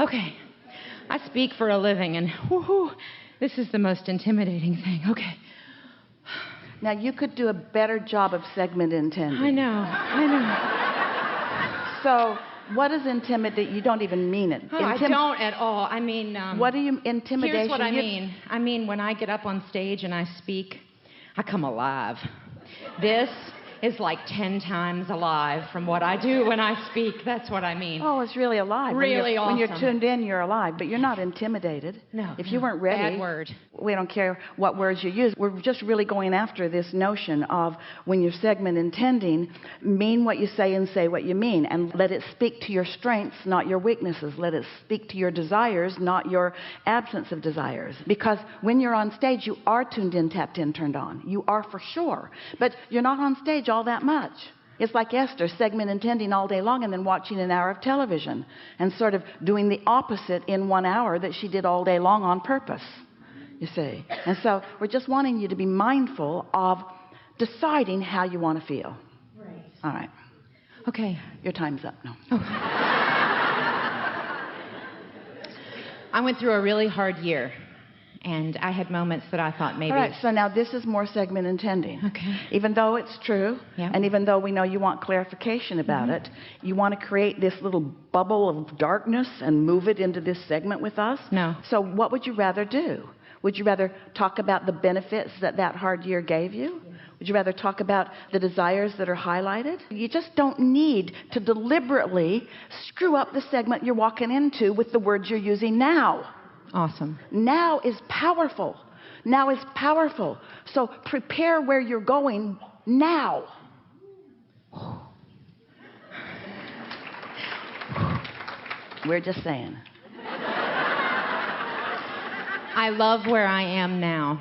Okay. I speak for a living, and whoo, this is the most intimidating thing. Okay. Now, you could do a better job of segment intending. I know. So, what does intimidate? You don't even mean it. Oh, I don't at all. I mean... what do you... Intimidation... Here's what I mean. I mean, when I get up on stage and I speak, I come alive. This is like 10 times alive from what I do when I speak. That's what I mean. Oh, it's really alive. Really awesome. When you're tuned in, you're alive, but you're not intimidated. No. If you weren't ready... Bad word. We don't care what words you use. We're just really going after this notion of when you're segment intending, mean what you say and say what you mean. And let it speak to your strengths, not your weaknesses. Let it speak to your desires, not your absence of desires. Because when you're on stage, you are tuned in, tapped in, turned on. You are for sure. But you're not on stage all that much. It's like Esther, segment intending all day long and then watching an hour of television and sort of doing the opposite in 1 hour that she did all day long on purpose. You see. And so we're just wanting you to be mindful of deciding how you want to feel. Right. All right. Okay. Your time's up now. Oh. I went through a really hard year, and I had moments that I thought maybe... All right, so now this is more segment intending. Okay. Even though it's true, yeah. And even though we know you want clarification about it, you want to create this little bubble of darkness and move it into this segment with us? No. So what would you rather do? Would you rather talk about the benefits that that hard year gave you? Would you rather talk about the desires that are highlighted? You just don't need to deliberately screw up the segment you're walking into with the words you're using now. Awesome. Now is powerful. Now is powerful. So prepare where you're going now. We're just saying. I love where I am now.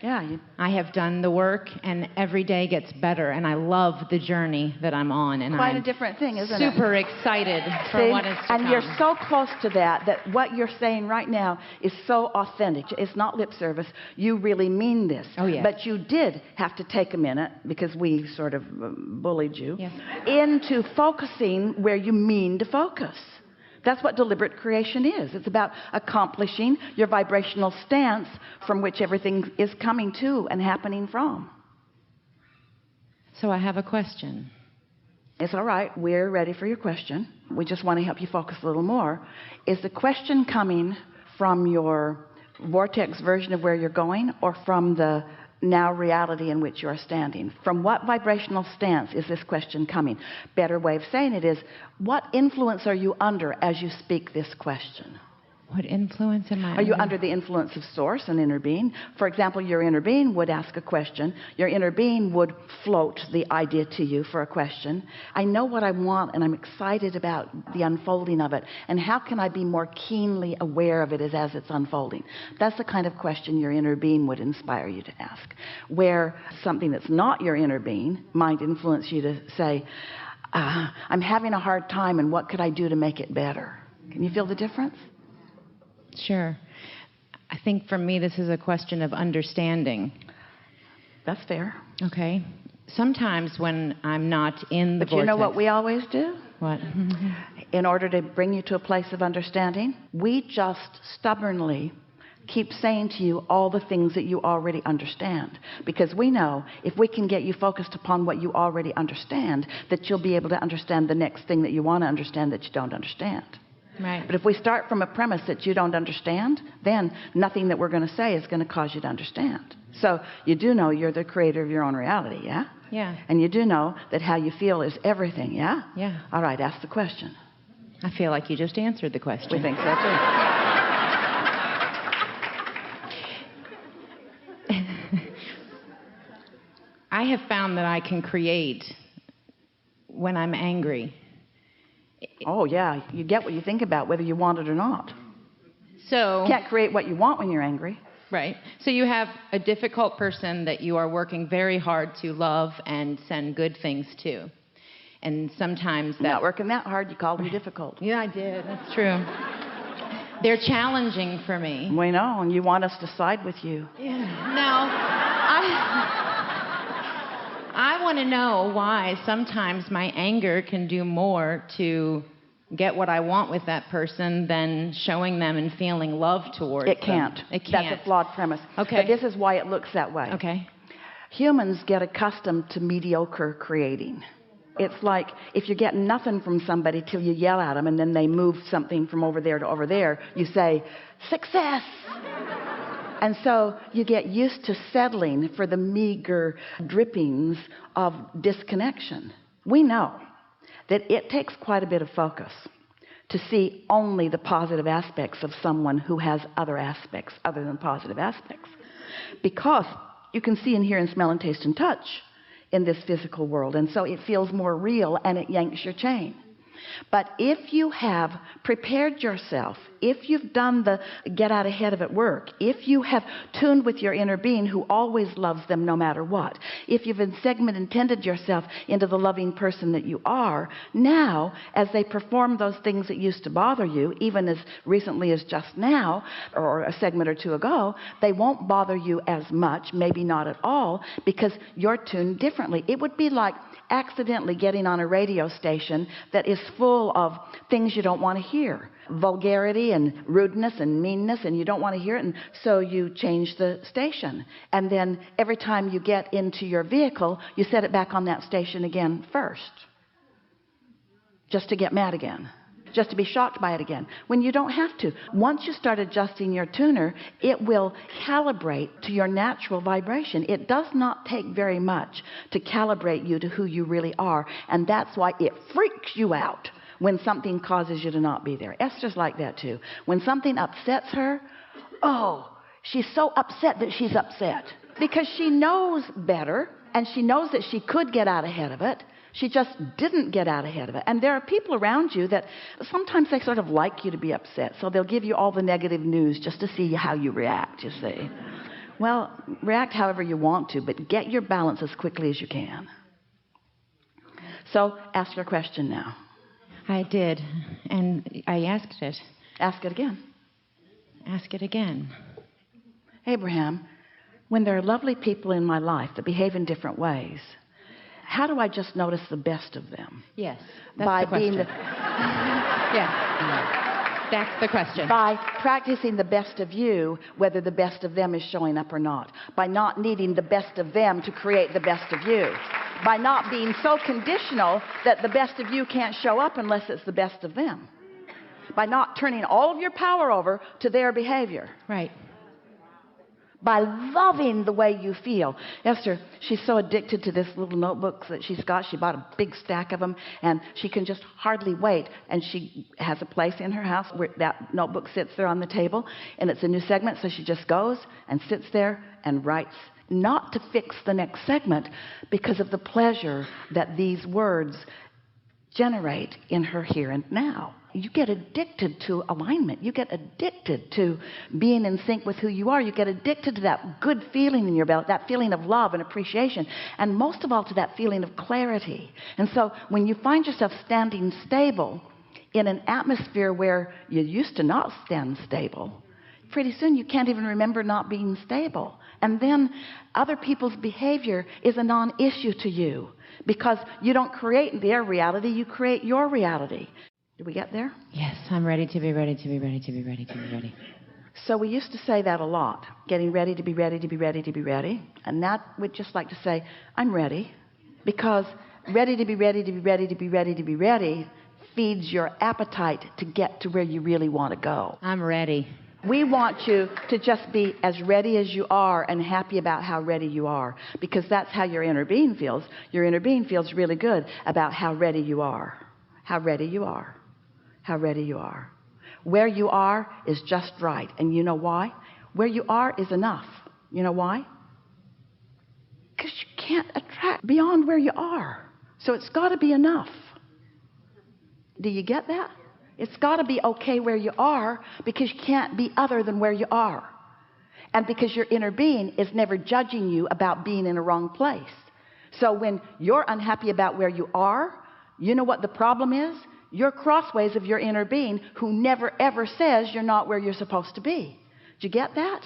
Yeah. I have done the work, and every day gets better, and I love the journey that I'm on. And Quite I'm a different thing, isn't it? super excited for what is to come. And you're so close to that what you're saying right now is so authentic. It's not lip service. You really mean this. Oh, yes. But you did have to take a minute, because we sort of bullied you, yes. into focusing where you mean to focus. That's what deliberate creation is. It's about accomplishing your vibrational stance from which everything is coming to and happening from. So I have a question. It's all right. We're ready for your question. We just want to help you focus a little more. Is the question coming from your vortex version of where you're going, or from the now reality in which you are standing? From what vibrational stance is this question coming? Better way of saying it is, what influence are you under as you speak this question? What influence am I under? Are you under the influence of source and inner being? For example, your inner being would ask a question. Your inner being would float the idea to you for a question. I know what I want, and I'm excited about the unfolding of it. And how can I be more keenly aware of it as it's unfolding? That's the kind of question your inner being would inspire you to ask. Where something that's not your inner being might influence you to say, I'm having a hard time, and what could I do to make it better? Can you feel the difference? Sure. I think for me, this is a question of understanding. That's fair. Okay. Sometimes when I'm not in the vortex... But you know what we always do? What? In order to bring you to a place of understanding, we just stubbornly keep saying to you all the things that you already understand. Because we know if we can get you focused upon what you already understand, that you'll be able to understand the next thing that you want to understand that you don't understand. Right. But if we start from a premise that you don't understand, then nothing that we're going to say is going to cause you to understand. So you do know you're the creator of your own reality, yeah? Yeah. And you do know that how you feel is everything, yeah? Yeah. All right, ask the question. I feel like you just answered the question. We think so too. I have found that I can create when I'm angry. Oh, yeah. You get what you think about, whether you want it or not. So... You can't create what you want when you're angry. Right. So you have a difficult person that you are working very hard to love and send good things to. And sometimes that... Not working that hard, you called them difficult. Yeah, I did. That's true. They're challenging for me. We know, and you want us to side with you. Yeah. Now, I want to know why sometimes my anger can do more to get what I want with that person than showing them and feeling love towards It can't. them. It can't. That's a flawed premise. Okay. But this is why it looks that way. Okay. Humans get accustomed to mediocre creating. It's like if you're getting nothing from somebody till you yell at them and then they move something from over there to over there, you say, success! And so you get used to settling for the meager drippings of disconnection. We know that it takes quite a bit of focus to see only the positive aspects of someone who has other aspects other than positive aspects. Because you can see and hear and smell and taste and touch in this physical world, and so it feels more real and it yanks your chain. But if you have prepared yourself, if you've done the get out ahead of it work, if you have tuned with your inner being who always loves them no matter what, if you've intended yourself into the loving person that you are, now as they perform those things that used to bother you, even as recently as just now or a segment or two ago, they won't bother you as much, maybe not at all, because you're tuned differently. It would be like accidentally getting on a radio station that is full of things you don't want to hear. Vulgarity and rudeness and meanness, and you don't want to hear it, and so you change the station. And then every time you get into your vehicle, you set it back on that station again first. Just to get mad again. Just to be shocked by it again. When you don't have to. Once you start adjusting your tuner, it will calibrate to your natural vibration. It does not take very much to calibrate you to who you really are. And that's why it freaks you out when something causes you to not be there. Esther's like that too. When something upsets her, oh, she's so upset that she's upset. Because she knows better, and she knows that she could get out ahead of it. She just didn't get out ahead of it. And there are people around you that sometimes they sort of like you to be upset. So they'll give you all the negative news just to see how you react, you see. Well, react however you want to, but get your balance as quickly as you can. So ask your question now. I did, and I asked it. Ask it again. Ask it again. Abraham, when there are lovely people in my life that behave in different ways, how do I just notice the best of them? Yes, that's By the question. being Yeah, that's the question. By practicing the best of you, whether the best of them is showing up or not. By not needing the best of them to create the best of you. By not being so conditional that the best of you can't show up unless it's the best of them. By not turning all of your power over to their behavior. Right. By loving the way you feel. Esther, she's so addicted to this little notebooks that she's got. She bought a big stack of them, and she can just hardly wait. And she has a place in her house where that notebook sits there on the table, and it's a new segment, so she just goes and sits there and writes. Not to fix the next segment, because of the pleasure that these words generate in her here and now. You get addicted to alignment. You get addicted to being in sync with who you are. You get addicted to that good feeling in your belly, that feeling of love and appreciation, and most of all to that feeling of clarity. And so when you find yourself standing stable in an atmosphere where you used to not stand stable, pretty soon you can't even remember not being stable. And then other people's behavior is a non-issue to you, because you don't create their reality, you create your reality. Did we get there? Yes, I'm ready to be ready to be ready to be ready to be ready. So we used to say that a lot, getting ready to be ready to be ready to be ready. And now we'd just like to say, I'm ready. Because ready to be ready to be ready to be ready to be ready feeds your appetite to get to where you really want to go. I'm ready. We want you to just be as ready as you are and happy about how ready you are, because that's how your inner being feels. Your inner being feels really good about how ready you are. How ready you are. How ready you are. Where you are is just right. And you know why? Where you are is enough. You know why? Because you can't attract beyond where you are. So it's got to be enough. Do you get that? It's got to be okay where you are, because you can't be other than where you are. And because your inner being is never judging you about being in a wrong place. So when you're unhappy about where you are, you know what the problem is? You're crossways of your inner being, who never ever says you're not where you're supposed to be. Did you get that?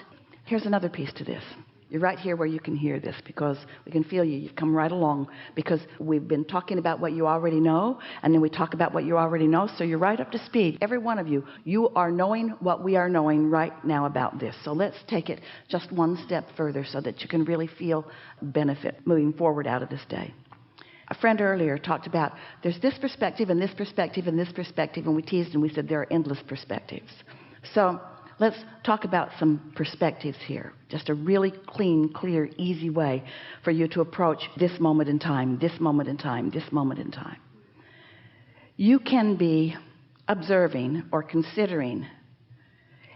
Here's another piece to this. You're right here where you can hear this, because we can feel you. You've come right along, because we've been talking about what you already know, and then we talk about what you already know, so you're right up to speed. Every one of you, you are knowing what we are knowing right now about this. So let's take it just one step further so that you can really feel benefit moving forward out of this day. A friend earlier talked about there's this perspective and this perspective and this perspective, and we teased and we said there are endless perspectives. So let's talk about some perspectives here. Just a really clean, clear, easy way for you to approach this moment in time, this moment in time, this moment in time. You can be observing or considering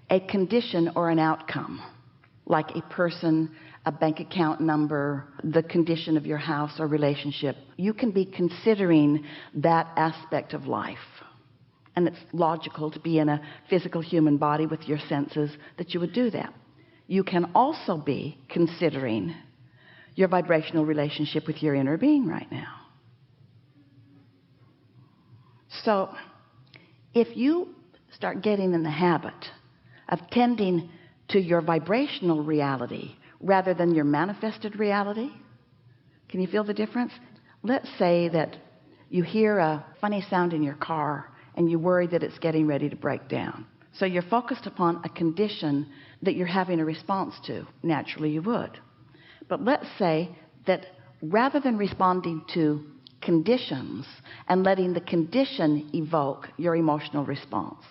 a condition or an outcome, like a person, a bank account number, the condition of your house or relationship. You can be considering that aspect of life. And it's logical to be in a physical human body with your senses that you would do that. You can also be considering your vibrational relationship with your inner being right now. So if you start getting in the habit of tending to your vibrational reality rather than your manifested reality, can you feel the difference? Let's say that you hear a funny sound in your car and you worry that it's getting ready to break down. So you're focused upon a condition that you're having a response to. Naturally you would. But let's say that rather than responding to conditions and letting the condition evoke your emotional response,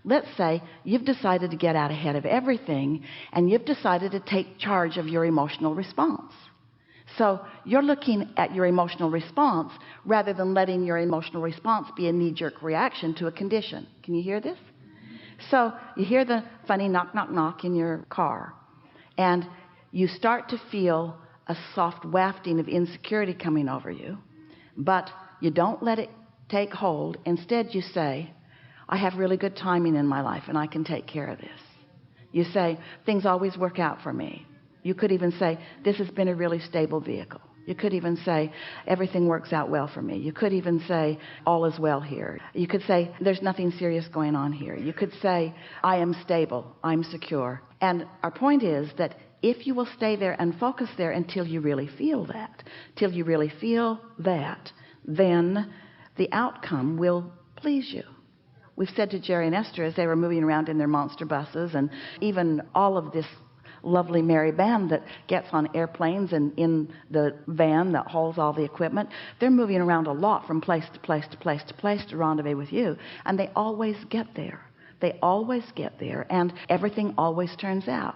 let's say you've decided to get out ahead of everything and you've decided to take charge of your emotional response. So you're looking at your emotional response rather than letting your emotional response be a knee-jerk reaction to a condition. Can you hear this? So you hear the funny knock, knock, knock in your car, and you start to feel a soft wafting of insecurity coming over you, but you don't let it take hold. Instead, you say, I have really good timing in my life and I can take care of this. You say, things always work out for me. You could even say, this has been a really stable vehicle. You could even say, everything works out well for me. You could even say, all is well here. You could say, there's nothing serious going on here. You could say, I am stable, I'm secure. And our point is that if you will stay there and focus there until you really feel that, till you really feel that, then the outcome will please you. We've said to Jerry and Esther as they were moving around in their monster buses, and even all of this lovely merry band that gets on airplanes and in the van that hauls all the equipment, they're moving around a lot from place to place to place to place to rendezvous with you, and they always get there. They always get there, and everything always turns out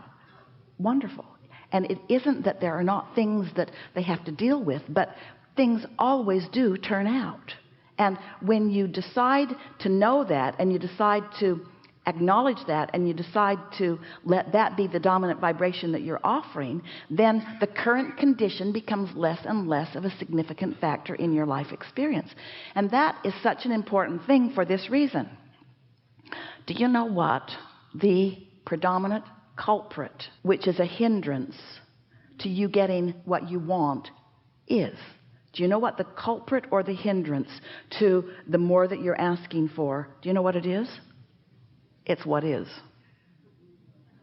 wonderful. And it isn't that there are not things that they have to deal with, but things always do turn out. And when you decide to know that, and you decide to acknowledge that, and you decide to let that be the dominant vibration that you're offering, then the current condition becomes less and less of a significant factor in your life experience. And that is such an important thing for this reason. Do you know what the predominant culprit, which is a hindrance to you getting what you want, is? Do you know what the culprit or the hindrance to the more that you're asking for? Do you know what it is? It's what is.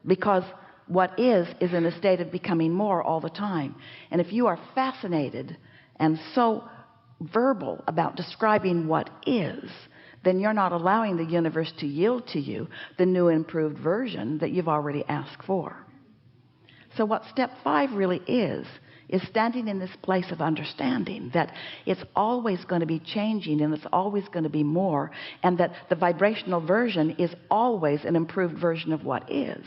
Because what is in a state of becoming more all the time. And if you are fascinated and so verbal about describing what is, then you're not allowing the universe to yield to you the new improved version that you've already asked for. So what step 5 really is standing in this place of understanding that it's always going to be changing and it's always going to be more, and that the vibrational version is always an improved version of what is.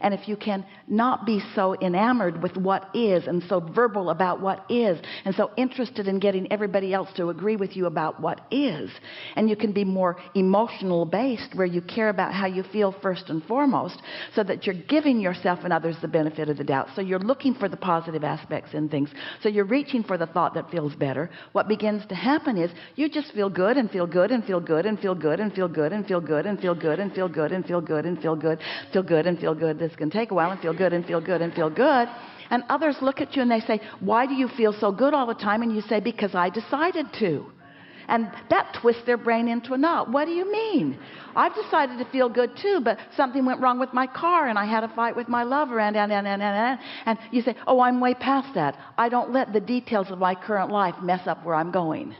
And if you can not be so enamored with what is, and so verbal about what is, and so interested in getting everybody else to agree with you about what is, and you can be more emotional based, where you care about how you feel first and foremost, so that you're giving yourself and others the benefit of the doubt. So you're looking for the positive aspects in things. So you're reaching for the thought that feels better. What begins to happen is you just feel good and feel good and feel good and feel good and feel good and feel good and feel good and feel good and feel good and feel good, feel good and feel good. This can take a while, and feel good and feel good and feel good. And others look at you and they say, why do you feel so good all the time? And you say, because I decided to. And that twists their brain into a knot. What do you mean? I've decided to feel good too, but something went wrong with my car and I had a fight with my lover and you say, oh, I'm way past that. I don't let the details of my current life mess up where I'm going.